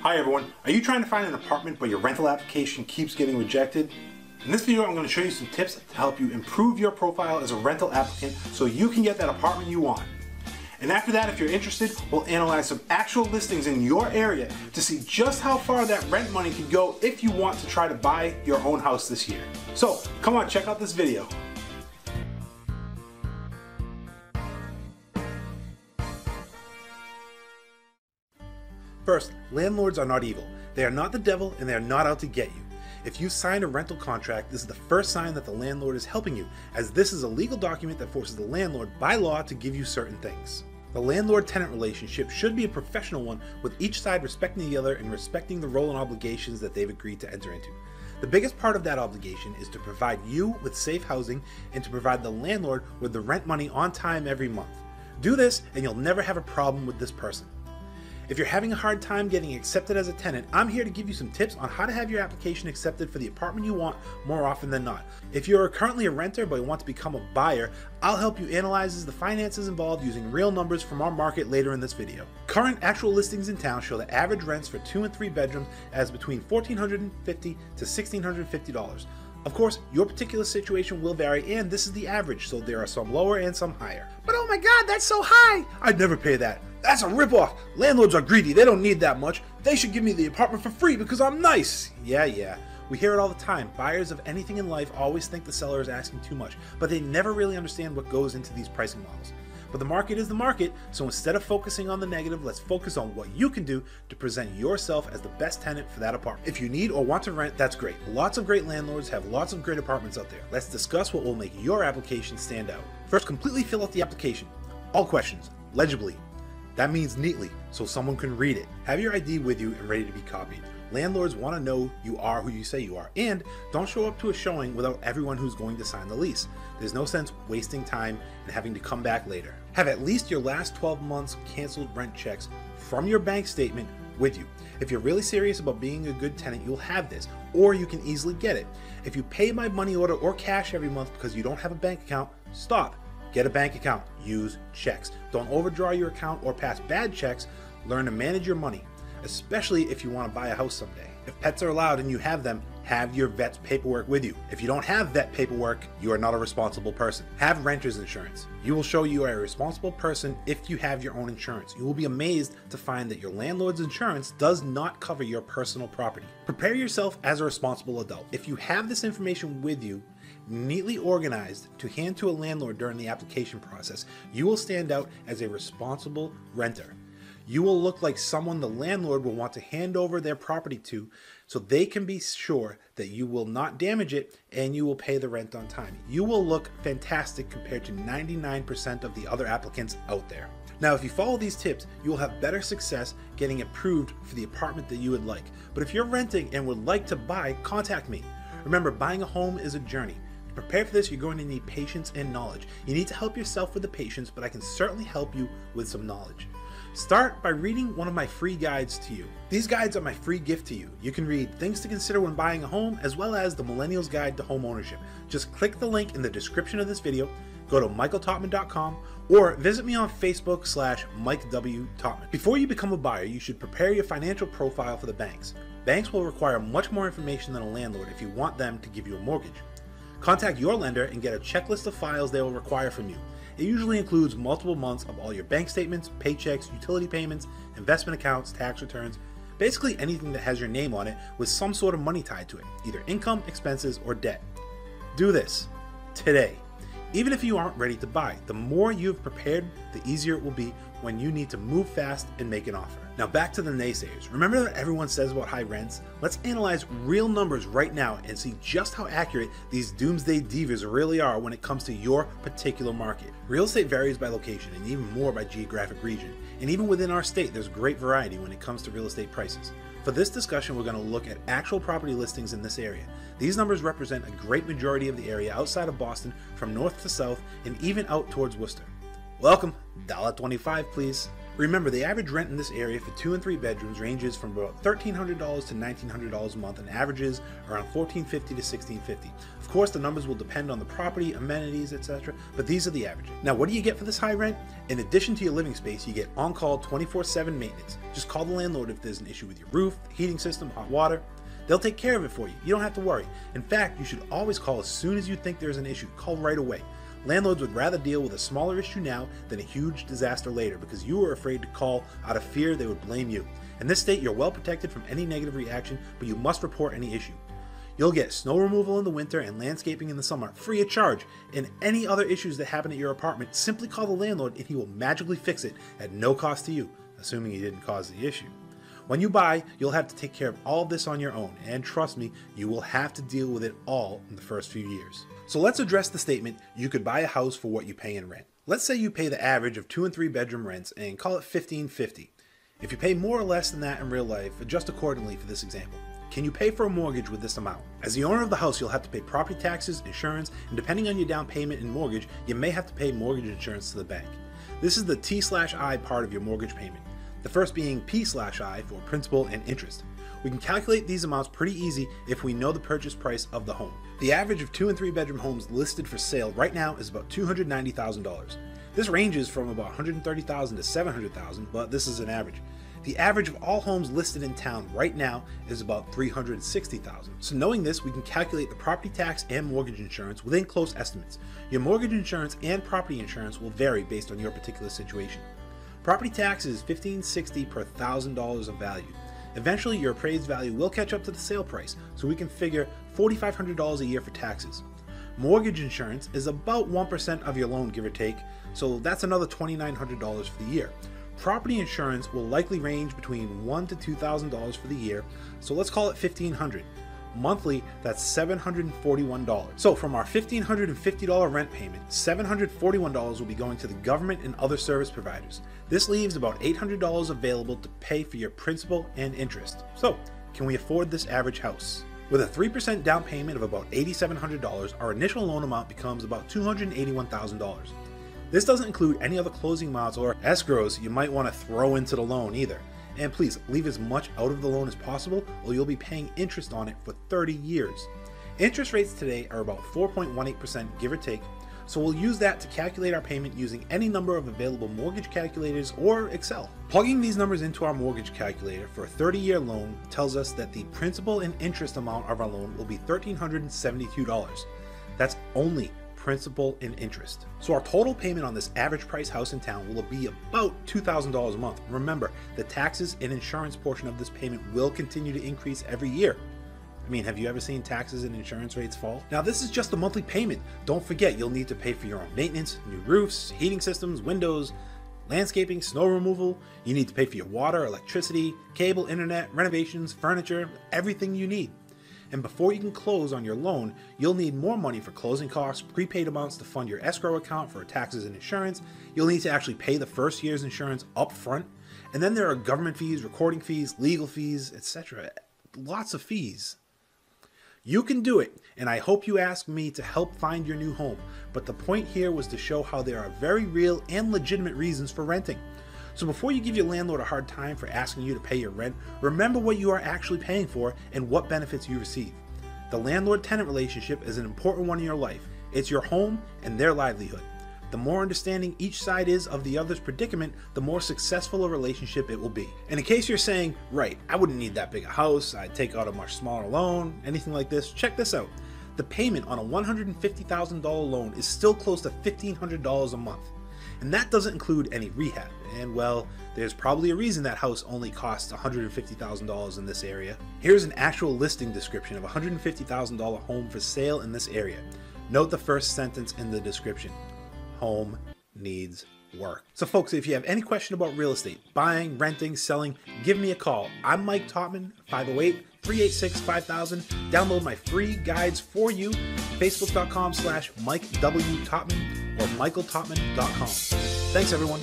Hi everyone, are you trying to find an apartment but your rental application keeps getting rejected? In this video I'm going to show you some tips to help you improve your profile as a rental applicant so you can get that apartment you want. And after that, if you're interested, we'll analyze some actual listings in your area to see just how far that rent money can go if you want to try to buy your own house this year. So come on, check out this video. First, landlords are not evil. They are not the devil and they are not out to get you. If you sign a rental contract, this is the first sign that the landlord is helping you, as this is a legal document that forces the landlord by law to give you certain things. The landlord-tenant relationship should be a professional one, with each side respecting the other and respecting the role and obligations that they've agreed to enter into. The biggest part of that obligation is to provide you with safe housing and to provide the landlord with the rent money on time every month. Do this and you'll never have a problem with this person. If you're having a hard time getting accepted as a tenant, I'm here to give you some tips on how to have your application accepted for the apartment you want more often than not. If you're currently a renter but want to become a buyer, I'll help you analyze the finances involved using real numbers from our market later in this video. Current actual listings in town show the average rents for 2 and 3 bedrooms as between $1,450 to $1,650. Of course, your particular situation will vary, and this is the average, so there are some lower and some higher. But oh my god, that's so high! I'd never pay that. That's a ripoff. Landlords are greedy. They don't need that much. They should give me the apartment for free because I'm nice. Yeah. We hear it all the time. Buyers of anything in life always think the seller is asking too much, but they never really understand what goes into these pricing models. But the market is the market, so instead of focusing on the negative, let's focus on what you can do to present yourself as the best tenant for that apartment. If you need or want to rent, that's great. Lots of great landlords have lots of great apartments out there. Let's discuss what will make your application stand out. First, completely fill out the application. All questions, legibly. That means neatly, so someone can read it. Have your ID with you and ready to be copied. Landlords want to know you are who you say you are, and don't show up to a showing without everyone who's going to sign the lease. There's no sense wasting time and having to come back later. Have at least your last 12 months canceled rent checks from your bank statement with you. If you're really serious about being a good tenant, you'll have this, or you can easily get it. If you pay by money order or cash every month because you don't have a bank account, stop. Get a bank account. Use checks. Don't overdraw your account or pass bad checks. Learn to manage your money, especially if you want to buy a house someday. If pets are allowed and you have them, have your vet's paperwork with you. If you don't have vet paperwork, you are not a responsible person. Have renter's insurance. You will show you are a responsible person if you have your own insurance. You will be amazed to find that your landlord's insurance does not cover your personal property. Prepare yourself as a responsible adult. If you have this information with you, neatly organized to hand to a landlord during the application process, you will stand out as a responsible renter. You will look like someone the landlord will want to hand over their property to, so they can be sure that you will not damage it and you will pay the rent on time. You will look fantastic compared to 99% of the other applicants out there. Now, if you follow these tips, you will have better success getting approved for the apartment that you would like. But if you're renting and would like to buy, contact me. Remember, buying a home is a journey. To prepare for this, you're going to need patience and knowledge. You need to help yourself with the patience, but I can certainly help you with some knowledge. Start by reading one of my free guides to you. These guides are my free gift to you. You can read Things to Consider When Buying a Home, as well as The Millennial's Guide to Home Ownership. Just click the link in the description of this video, go to michaeltopman.com, or visit me on Facebook /MikeWTopman. Before you become a buyer, you should prepare your financial profile for the banks. Banks will require much more information than a landlord if you want them to give you a mortgage. Contact your lender and get a checklist of files they will require from you. It usually includes multiple months of all your bank statements, paychecks, utility payments, investment accounts, tax returns, basically anything that has your name on it with some sort of money tied to it, either income, expenses, or debt. Do this today. Even if you aren't ready to buy, the more you've prepared, the easier it will be when you need to move fast and make an offer. Now back to the naysayers. Remember that everyone says about high rents? Let's analyze real numbers right now and see just how accurate these doomsday divas really are when it comes to your particular market. Real estate varies by location and even more by geographic region. And even within our state, there's great variety when it comes to real estate prices. For this discussion, we're going to look at actual property listings in this area. These numbers represent a great majority of the area outside of Boston, from north to south, and even out towards Worcester. Welcome. $1.25, please. Remember, the average rent in this area for 2 and 3 bedrooms ranges from about $1,300 to $1,900 a month and averages around $1,450 to $1,650. Of course, the numbers will depend on the property, amenities, etc., but these are the averages. Now, what do you get for this high rent? In addition to your living space, you get on-call 24/7 maintenance. Just call the landlord if there's an issue with your roof, heating system, hot water. They'll take care of it for you. You don't have to worry. In fact, you should always call as soon as you think there's an issue. Call right away. Landlords would rather deal with a smaller issue now than a huge disaster later because you were afraid to call out of fear they would blame you. In this state, you're well protected from any negative reaction, but you must report any issue. You'll get snow removal in the winter and landscaping in the summer, free of charge. And any other issues that happen at your apartment, simply call the landlord and he will magically fix it at no cost to you, assuming he didn't cause the issue. When you buy, you'll have to take care of all of this on your own, and trust me, you will have to deal with it all in the first few years. So let's address the statement, you could buy a house for what you pay in rent. Let's say you pay the average of 2 and 3 bedroom rents and call it $1,550. If you pay more or less than that in real life, adjust accordingly for this example. Can you pay for a mortgage with this amount? As the owner of the house, you'll have to pay property taxes, insurance, and depending on your down payment and mortgage, you may have to pay mortgage insurance to the bank. This is the T/I part of your mortgage payment. The first being P/I for principal and interest. We can calculate these amounts pretty easy if we know the purchase price of the home. The average of 2 and 3 bedroom homes listed for sale right now is about $290,000. This ranges from about $130,000 to $700,000, but this is an average. The average of all homes listed in town right now is about $360,000. So knowing this, we can calculate the property tax and mortgage insurance within close estimates. Your mortgage insurance and property insurance will vary based on your particular situation. Property tax is $1,560 per $1,000 of value. Eventually, your appraised value will catch up to the sale price, so we can figure $4,500 a year for taxes. Mortgage insurance is about 1% of your loan, give or take, so that's another $2,900 for the year. Property insurance will likely range between $1,000 to $2,000 for the year, so let's call it $1,500. Monthly, that's $741. So from our $1,550 rent payment, $741 will be going to the government and other service providers. This leaves about $800 available to pay for your principal and interest. So, can we afford this average house? With a 3% down payment of about $8,700, our initial loan amount becomes about $281,000. This doesn't include any other closing amounts or escrows you might want to throw into the loan either. And please, leave as much out of the loan as possible or you'll be paying interest on it for 30 years. Interest rates today are about 4.18% give or take, so we'll use that to calculate our payment using any number of available mortgage calculators or Excel. Plugging these numbers into our mortgage calculator for a 30-year loan tells us that the principal and interest amount of our loan will be $1,372. That's only principal and interest. So our total payment on this average price house in town will be about $2,000 a month. Remember, the taxes and insurance portion of this payment will continue to increase every year. I mean, have you ever seen taxes and insurance rates fall? Now, this is just a monthly payment. Don't forget, you'll need to pay for your own maintenance, new roofs, heating systems, windows, landscaping, snow removal. You need to pay for your water, electricity, cable, internet, renovations, furniture, everything you need. And before you can close on your loan, you'll need more money for closing costs, prepaid amounts to fund your escrow account for taxes and insurance. You'll need to actually pay the first year's insurance up front. And then there are government fees, recording fees, legal fees, etc. Lots of fees. You can do it, and I hope you ask me to help find your new home. But the point here was to show how there are very real and legitimate reasons for renting. So before you give your landlord a hard time for asking you to pay your rent, remember what you are actually paying for and what benefits you receive. The landlord-tenant relationship is an important one in your life. It's your home and their livelihood. The more understanding each side is of the other's predicament, the more successful a relationship it will be. And in case you're saying, right, I wouldn't need that big a house, I'd take out a much smaller loan, anything like this, check this out. The payment on a $150,000 loan is still close to $1,500 a month. And that doesn't include any rehab. And well, there's probably a reason that house only costs $150,000 in this area. Here's an actual listing description of a $150,000 home for sale in this area. Note the first sentence in the description. Home needs work. So folks, if you have any question about real estate, buying, renting, selling, give me a call. I'm Mike Topman, 508-386-5000. Download my free guides for you, facebook.com/Mike W. Topman or michaeltopman.com. Thanks everyone.